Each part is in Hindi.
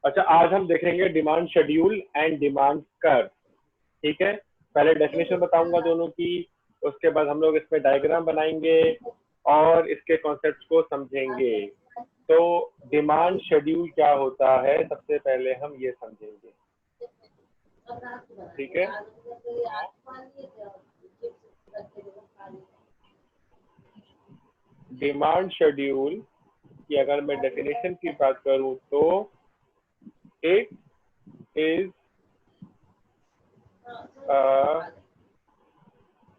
अच्छा, आज हम देखेंगे demand schedule and demand curve. ठीक है, पहले डेफिनेशन बताऊंगा दोनों की, उसके बाद हम लोग इसमें डायग्राम बनाएंगे और इसके कॉन्सेप्ट्स को समझेंगे। तो डिमांड शेड्यूल क्या होता है, सबसे पहले हम ये समझेंगे। ठीक है, डिमांड शेड्यूल की अगर मैं डेफिनेशन की बात करूं तो it is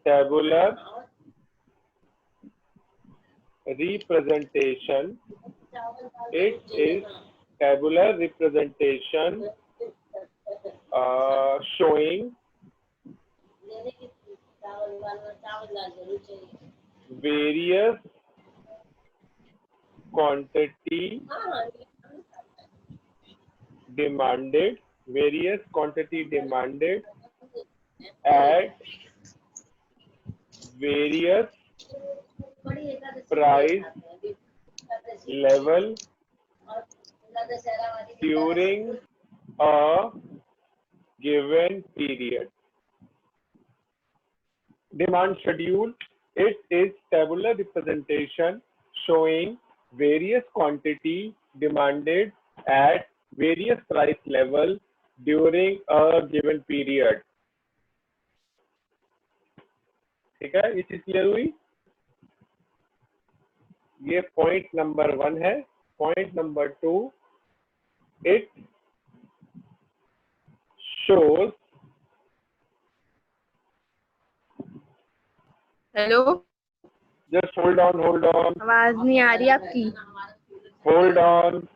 tabular representation. It is tabular representation showing various quantity demanded at various price level during a given period. Demand schedule, it is tabular representation showing various quantity demanded at various price level during a given period. ठीक है, ये चीज क्लियर हुई। ये पॉइंट नंबर 1 है। Point number 2, it shows hello, just hold on आवाज नहीं आ रही आपकी। Hold on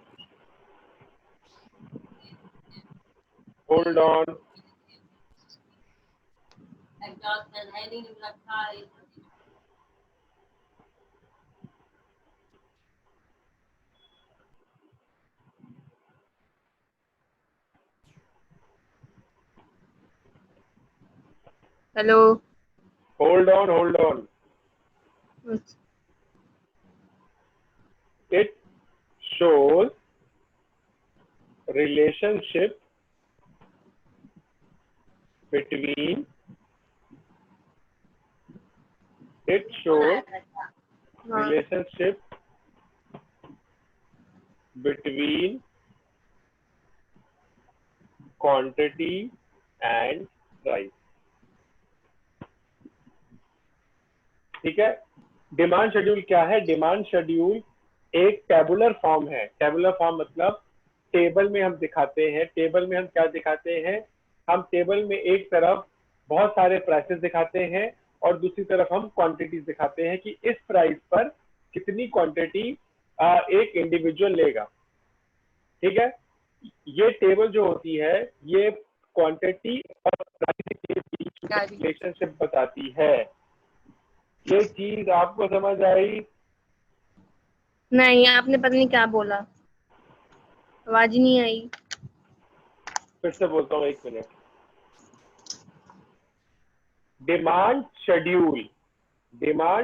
hello, hold on. It shows relationship between relationship between quantity and price। ठीक है, डिमांड शेड्यूल क्या है? डिमांड शेड्यूल एक टेबुलर फॉर्म है। टेबुलर फॉर्म मतलब टेबल में हम दिखाते हैं। टेबल में हम क्या दिखाते हैं? हम टेबल में एक तरफ बहुत सारे प्राइसेस दिखाते हैं और दूसरी तरफ हम क्वांटिटीज दिखाते हैं कि इस प्राइस पर कितनी क्वांटिटी एक इंडिविजुअल लेगा। ठीक है, ये टेबल जो होती है ये क्वांटिटी और प्राइस के बीच में रिलेशनशिप बताती है। ये चीज आपको समझ आई? नहीं, आपने पता नहीं क्या बोला, आवाज ही नहीं आई। फिर से बोलता हूँ, 1 मिनट। डिमांड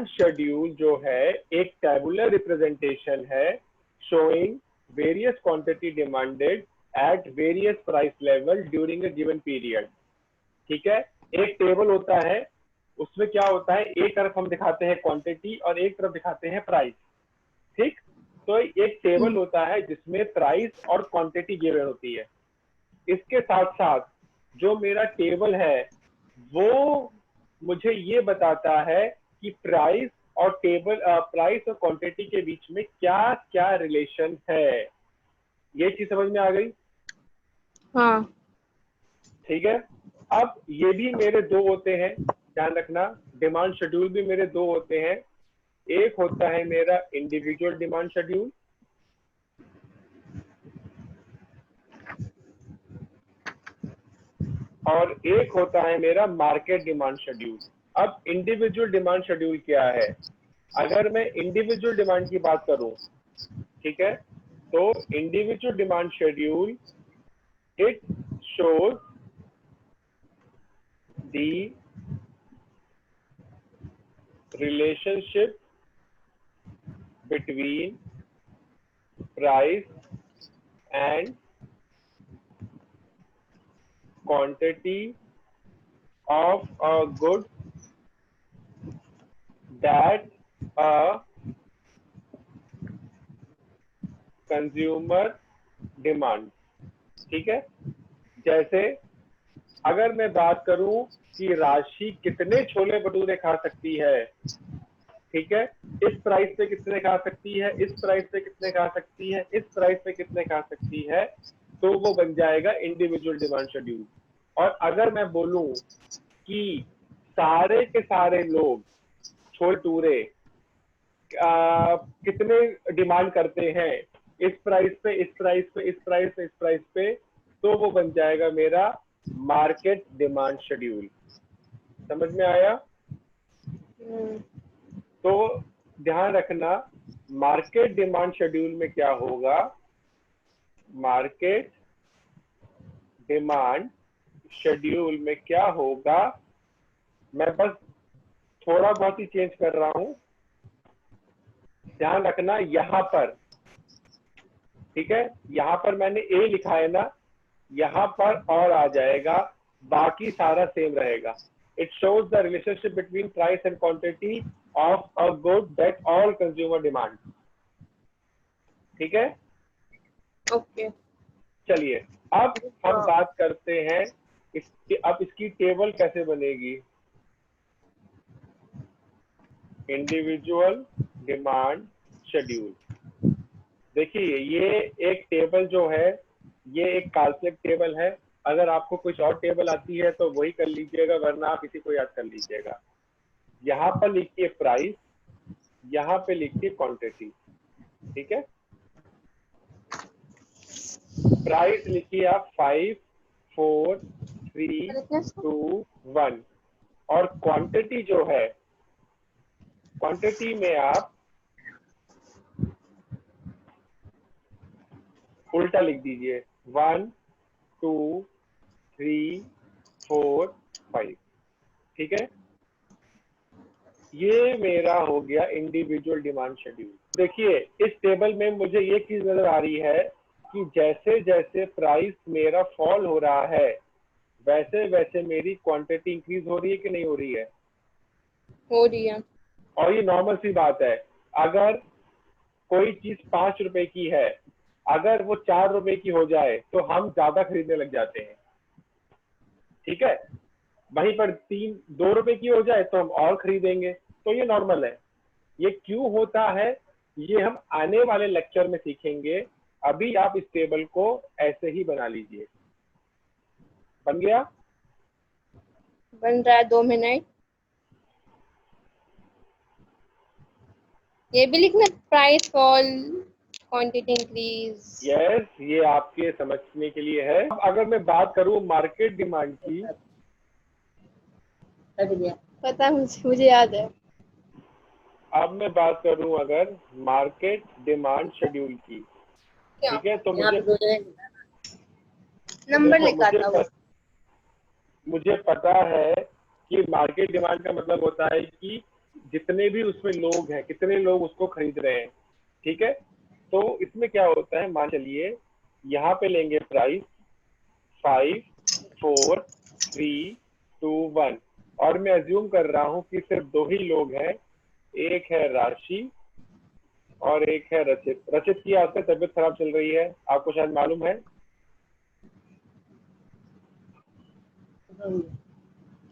शेड्यूल जो है एक टेबुलर रिप्रेजेंटेशन है showing various quantity demanded at various price level during a given period. ठीक है, एक टेबल होता है, उसमें क्या होता है, एक तरफ हम दिखाते हैं क्वांटिटी और एक तरफ दिखाते हैं प्राइस। ठीक, तो एक टेबल होता है जिसमें प्राइस और क्वांटिटी गिवन होती है। इसके साथ साथ जो मेरा टेबल है वो मुझे ये बताता है कि प्राइस और क्वांटिटी के बीच में क्या क्या रिलेशन है। ये चीज समझ में आ गई? हाँ, ठीक है, अब ये भी मेरे 2 होते हैं, ध्यान रखना। डिमांड शेड्यूल भी मेरे 2 होते हैं। एक होता है मेरा इंडिविजुअल डिमांड शेड्यूल और एक होता है मेरा मार्केट डिमांड शेड्यूल। अब इंडिविजुअल डिमांड शेड्यूल क्या है? अगर मैं इंडिविजुअल डिमांड की बात करूं, ठीक है, तो individual demand schedule it shows the relationship between price and quantity of a good that a consumer demand। ठीक है, जैसे अगर मैं बात करूं कि राशि कितने छोले भटूरे खा सकती है, ठीक है, इस प्राइस पे कितने खा सकती है, इस प्राइस पे कितने खा सकती है, इस प्राइस पे कितने खा सकती है, तो वो बन जाएगा इंडिविजुअल डिमांड शेड्यूल। और अगर मैं बोलूं कि सारे के सारे लोग छोले भटूरे कितने डिमांड करते हैं, इस प्राइस पे, इस प्राइस पे, इस प्राइस पे, इस प्राइस पे, तो वो बन जाएगा मेरा मार्केट डिमांड शेड्यूल। समझ में आया? तो ध्यान रखना, मार्केट डिमांड शेड्यूल में क्या होगा, मार्केट डिमांड शेड्यूल में क्या होगा, मैं बस थोड़ा बहुत ही चेंज कर रहा हूं, ध्यान रखना यहां पर, ठीक है, यहां पर मैंने ए लिखा है ना, यहां पर और आ जाएगा, बाकी सारा सेम रहेगा। It shows the relationship between price and quantity of a good that all consumer demand. ठीक है, ओके। चलिए अब हम बात करते हैं इसकी, अब इसकी टेबल कैसे बनेगी। इंडिविजुअल डिमांड शेड्यूल, देखिए ये एक टेबल जो है, ये एक काल्पनिक टेबल है, अगर आपको कुछ और टेबल आती है तो वही कर लीजिएगा, वरना आप इसी को याद कर लीजिएगा। यहाँ पर लिखिए प्राइस, यहाँ पे लिखिए क्वांटिटी। ठीक है, प्राइस लिखिए आप 5 4 3 2 1, और क्वांटिटी जो है, क्वांटिटी में आप उल्टा लिख दीजिए 1 2 3 4 5। ठीक है, ये मेरा हो गया इंडिविजुअल डिमांड शेड्यूल। देखिए इस टेबल में मुझे ये चीज नजर आ रही है कि जैसे जैसे प्राइस मेरा फॉल हो रहा है, वैसे वैसे मेरी क्वांटिटी इंक्रीज हो रही है कि नहीं हो रही है? हो रही है। और ये नॉर्मल सी बात है, अगर कोई चीज 5 रुपए की है, अगर वो 4 रुपए की हो जाए तो हम ज्यादा खरीदने लग जाते हैं। ठीक है, वहीं पर 2 रुपए की हो जाए तो हम और खरीदेंगे, तो ये नॉर्मल है। ये क्यों होता है, ये हम आने वाले लेक्चर में सीखेंगे। अभी आप इस टेबल को ऐसे ही बना लीजिए। बन गया? बन रहा है, 2 मिनट। ये भी लिखना, price fall, quantity increase. Yes, ये आपके समझने के लिए है। अब अगर मैं बात करूं मार्केट डिमांड की, पता है मुझे याद है। अब मैं बात करूं अगर मार्केट डिमांड शेड्यूल की, ठीक है, तो नंबर लिखा था मुझे पता है कि मार्केट डिमांड का मतलब होता है कि जितने भी उसमें लोग हैं, कितने लोग उसको खरीद रहे हैं। ठीक है, तो इसमें क्या होता है, मान चलिए यहाँ पे लेंगे प्राइस 5 4 3 2 1, और मैं अज्यूम कर रहा हूँ कि सिर्फ 2 ही लोग हैं, एक है राशि और एक है रचित। रचित की आपसे तबीयत खराब चल रही है, आपको शायद मालूम है।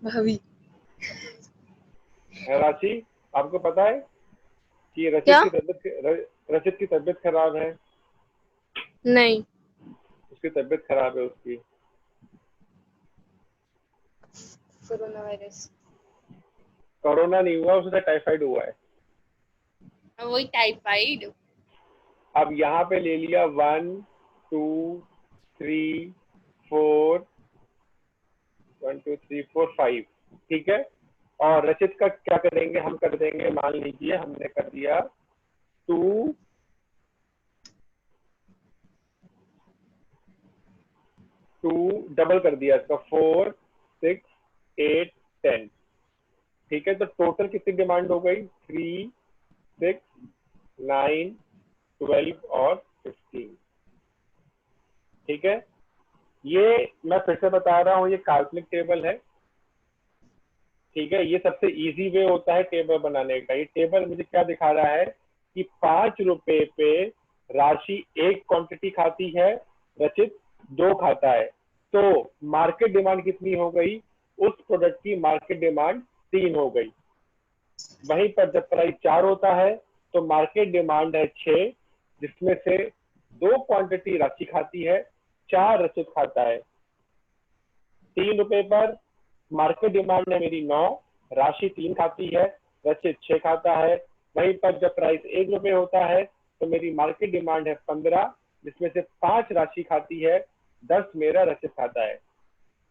भाभी। राशि, आपको पता है कि रचित की तबीयत खराब है? नहीं। उसकी तबीयत खराब है उसकी। Corona virus. कोरोना नहीं हुआ, उससे टाइफाइड हुआ है। वही टाइफाइड। अब यहाँ पे ले लिया 1 2 3 4 1 2 3 4 5। ठीक है, और रचित का क्या करेंगे, हम कर देंगे, मान लीजिए हमने कर दिया 2 डबल कर दिया इसका 4 6 8 10। ठीक है, तो टोटल कितनी डिमांड हो गई, 3 6 9 12 और 15। ठीक है, ये मैं फिर से बता रहा हूँ, ये काल्पनिक टेबल है, ठीक है। ये सबसे इजी वे होता है टेबल बनाने का। ये टेबल मुझे क्या दिखा रहा है कि 5 रुपए पे राशि 1 क्वांटिटी खाती है, रचित 2 खाता है, तो मार्केट डिमांड कितनी हो गई? उस प्रोडक्ट की मार्केट डिमांड 3 हो गई। वहीं पर जब प्राइस 4 होता है तो मार्केट डिमांड है 6, जिसमें से 2 क्वांटिटी राशि खाती है, 4 रचित खाता है। 3 रुपए पर मार्केट डिमांड है मेरी 9, राशि 3 खाती है, रचित 6 खाता है। वहीं पर जब प्राइस 1 रुपए होता है तो मेरी मार्केट डिमांड है 15, जिसमें से 5 राशि खाती है, 10 मेरा रचित खाता है,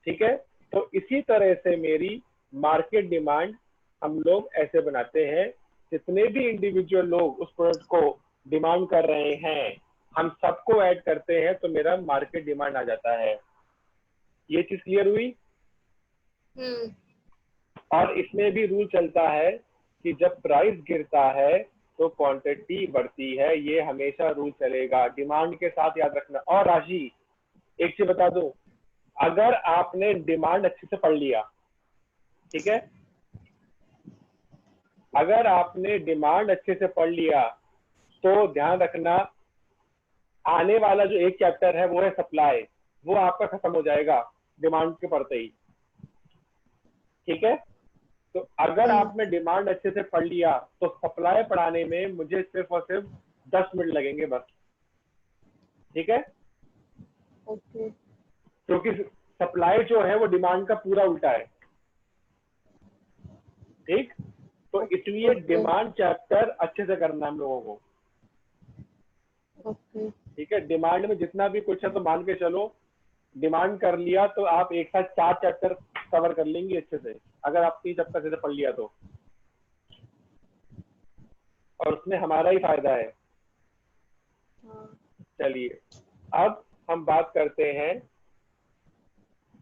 ठीक है। तो इसी तरह से मेरी मार्केट डिमांड हम लोग ऐसे बनाते हैं, जितने भी इंडिविजुअल लोग उस प्रोडक्ट को डिमांड कर रहे हैं, हम सबको ऐड करते हैं तो मेरा मार्केट डिमांड आ जाता है। ये चीज क्लियर हुई? और इसमें भी रूल चलता है कि जब प्राइस गिरता है तो क्वांटिटी बढ़ती है, ये हमेशा रूल चलेगा, डिमांड के साथ याद रखना। और राशि, एक चीज बता दूं, अगर आपने डिमांड अच्छे से पढ़ लिया, ठीक है, अगर आपने डिमांड अच्छे से पढ़ लिया तो ध्यान रखना, आने वाला जो एक चैप्टर है वो है सप्लाई, वो आपका खत्म हो जाएगा डिमांड के पढ़ते ही, ठीक है। तो अगर आपने डिमांड अच्छे से पढ़ लिया तो सप्लाई पढ़ाने में मुझे सिर्फ और सिर्फ 10 मिनट लगेंगे बस, ठीक है। ओके। क्योंकि सप्लाई जो है वो डिमांड का पूरा उल्टा है, ठीक। तो इसलिए डिमांड चैप्टर अच्छे से करना हम लोगों को, ओके। ठीक है। डिमांड में जितना भी कुछ है तो मान के चलो, डिमांड कर लिया तो आप एक साथ 4 चैप्टर कवर कर लेंगे अच्छे से, अगर आप 3 चैप्टर अच्छे से पढ़ लिया तो, और उसमें हमारा ही फायदा है। चलिए अब हम बात करते हैं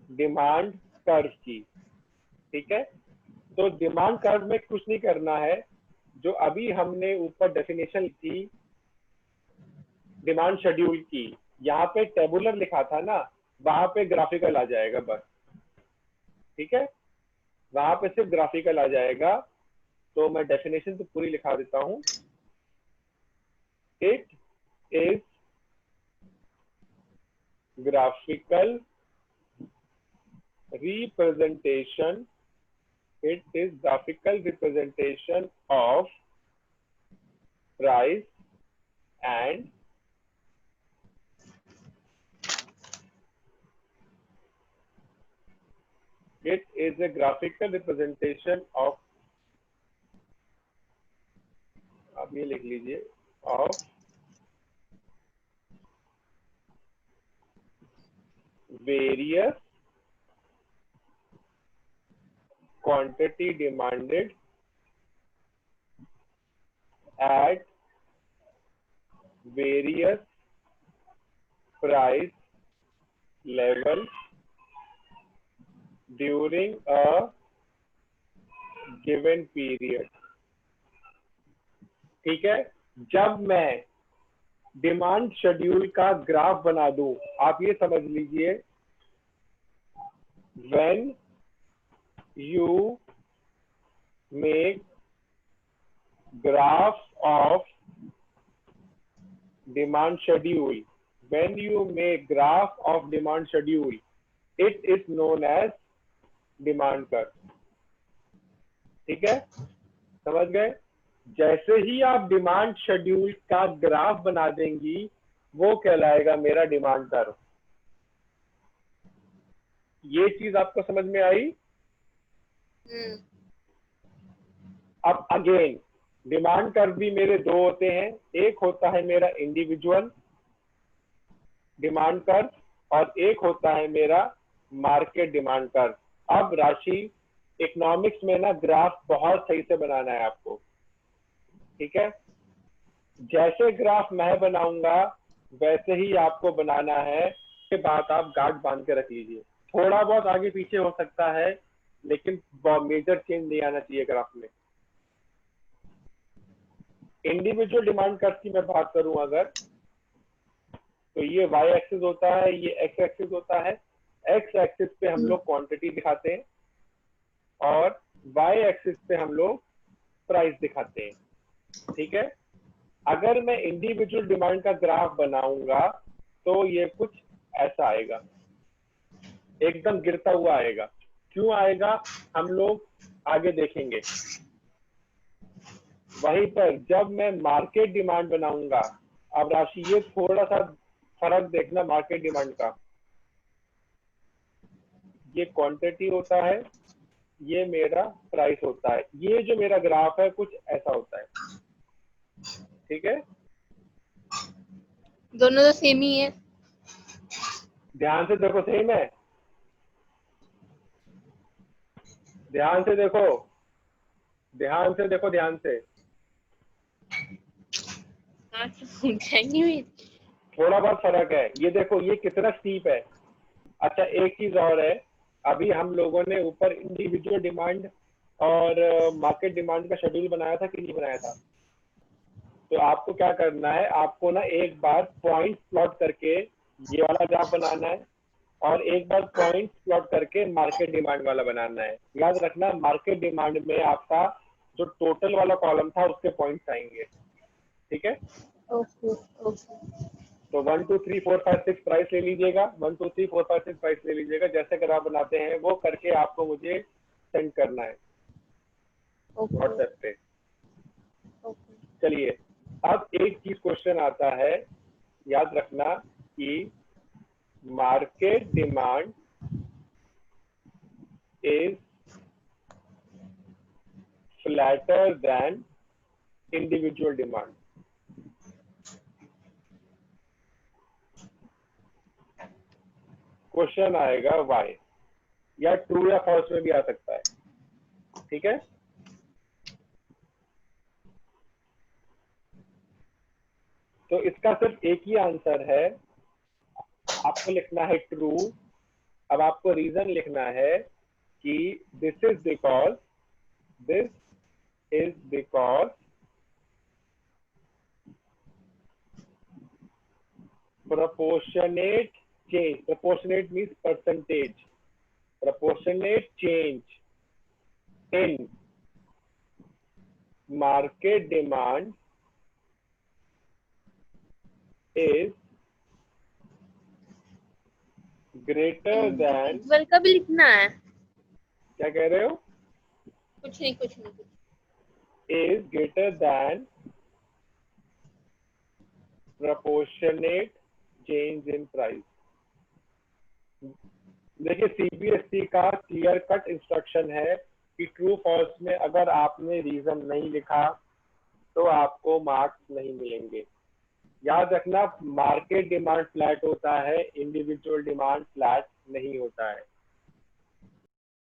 डिमांड कर्व की, ठीक है। तो डिमांड कर्व में कुछ नहीं करना है, जो अभी हमने ऊपर डेफिनेशन की डिमांड शेड्यूल की, यहाँ पे टेबुलर लिखा था ना, वहां पे ग्राफिकल आ जाएगा बस, ठीक है। वहां पे सिर्फ ग्राफिकल आ जाएगा। तो मैं डेफिनेशन तो पूरी लिखा देता हूँ। It is graphical representation, it is graphical representation of price and it is a graphical representation of, आप ये लिख लीजिए, of various quantity demanded at various price level during a given period, ठीक है। जब मैं डिमांड शेड्यूल का ग्राफ बना दूं, आप ये समझ लीजिए, when you make graph of demand schedule, when you make graph of demand schedule, it is known as demand curve, ठीक है, समझ गए। जैसे ही आप डिमांड शेड्यूल का ग्राफ बना देंगी, वो कहलाएगा मेरा डिमांड कर्व। ये चीज आपको समझ में आई? अब अगेन, डिमांड कर्व भी मेरे 2 होते हैं, एक होता है मेरा इंडिविजुअल डिमांड कर्व और एक होता है मेरा मार्केट डिमांड कर्व। अब राशि, इकोनॉमिक्स में ना ग्राफ बहुत सही से बनाना है आपको, ठीक है। जैसे ग्राफ मैं बनाऊंगा वैसे ही आपको बनाना है, के बाद आप गार्ड बांध के रख लीजिए। थोड़ा बहुत आगे पीछे हो सकता है, लेकिन मेजर चेंज नहीं आना चाहिए ग्राफ में। इंडिविजुअल डिमांड कर्व की मैं बात करूं अगर, तो ये y एक्सिस होता है, ये x एक्सिस होता है। x एक्सिस पे हम लोग क्वांटिटी दिखाते हैं और y एक्सिस पे हम लोग प्राइस दिखाते हैं, ठीक है। अगर मैं इंडिविजुअल डिमांड का ग्राफ बनाऊंगा तो ये कुछ ऐसा आएगा, एकदम गिरता हुआ आएगा। क्यों आएगा हम लोग आगे देखेंगे। वहीं पर जब मैं मार्केट डिमांड बनाऊंगा, अब राशि ये थोड़ा सा फर्क देखना मार्केट डिमांड का, ये क्वांटिटी होता है, ये मेरा प्राइस होता है, ये जो मेरा ग्राफ है कुछ ऐसा होता है, ठीक है। दोनों तो सेम ही है। ध्यान से देखो, सेम है, ध्यान से देखो, ध्यान से देखो, ध्यान से। थोड़ा बहुत फर्क है, ये देखो ये कितना स्टीप है। अच्छा एक चीज और है, अभी हम लोगों ने ऊपर इंडिविजुअल डिमांड और मार्केट डिमांड का शेड्यूल बनाया था कि नहीं बनाया था। तो आपको क्या करना है, आपको ना एक बार पॉइंट प्लॉट करके ये वाला ग्राफ बनाना है और एक बार पॉइंट प्लॉट करके मार्केट डिमांड वाला बनाना है। याद रखना मार्केट डिमांड में आपका जो टोटल वाला कॉलम था उसके पॉइंट्स आएंगे, ठीक है। Okay okay. तो 1 2 3 4 5 6 प्राइस ले लीजिएगा, 1 2 3 4 5 6 प्राइस ले लीजिएगा, जैसे ग्राफ बनाते हैं वो करके आपको मुझे सेंड करना है व्हाट्सएप पे। चलिए अब एक चीज क्वेश्चन आता है, याद रखना कि market demand is flatter than individual demand. Question आएगा वाई, या ट्रू या फॉल्स में भी आ सकता है, ठीक है। तो इसका सिर्फ एक ही आंसर है, आपको लिखना है ट्रू। अब आपको रीजन लिखना है कि this is because proportionate change, proportionate means percentage, proportionate change in market demand is greater than, individual का भी लिखना है। क्या कह रहे हो, कुछ नहीं कुछ नहीं। is greater than proportionate change in price। देखिए सीबीएसई का क्लियर कट इंस्ट्रक्शन है कि ट्रू फॉल्स में अगर आपने रीजन नहीं लिखा तो आपको मार्क्स नहीं मिलेंगे। याद रखना मार्केट डिमांड फ्लैट होता है, इंडिविजुअल डिमांड फ्लैट नहीं होता है।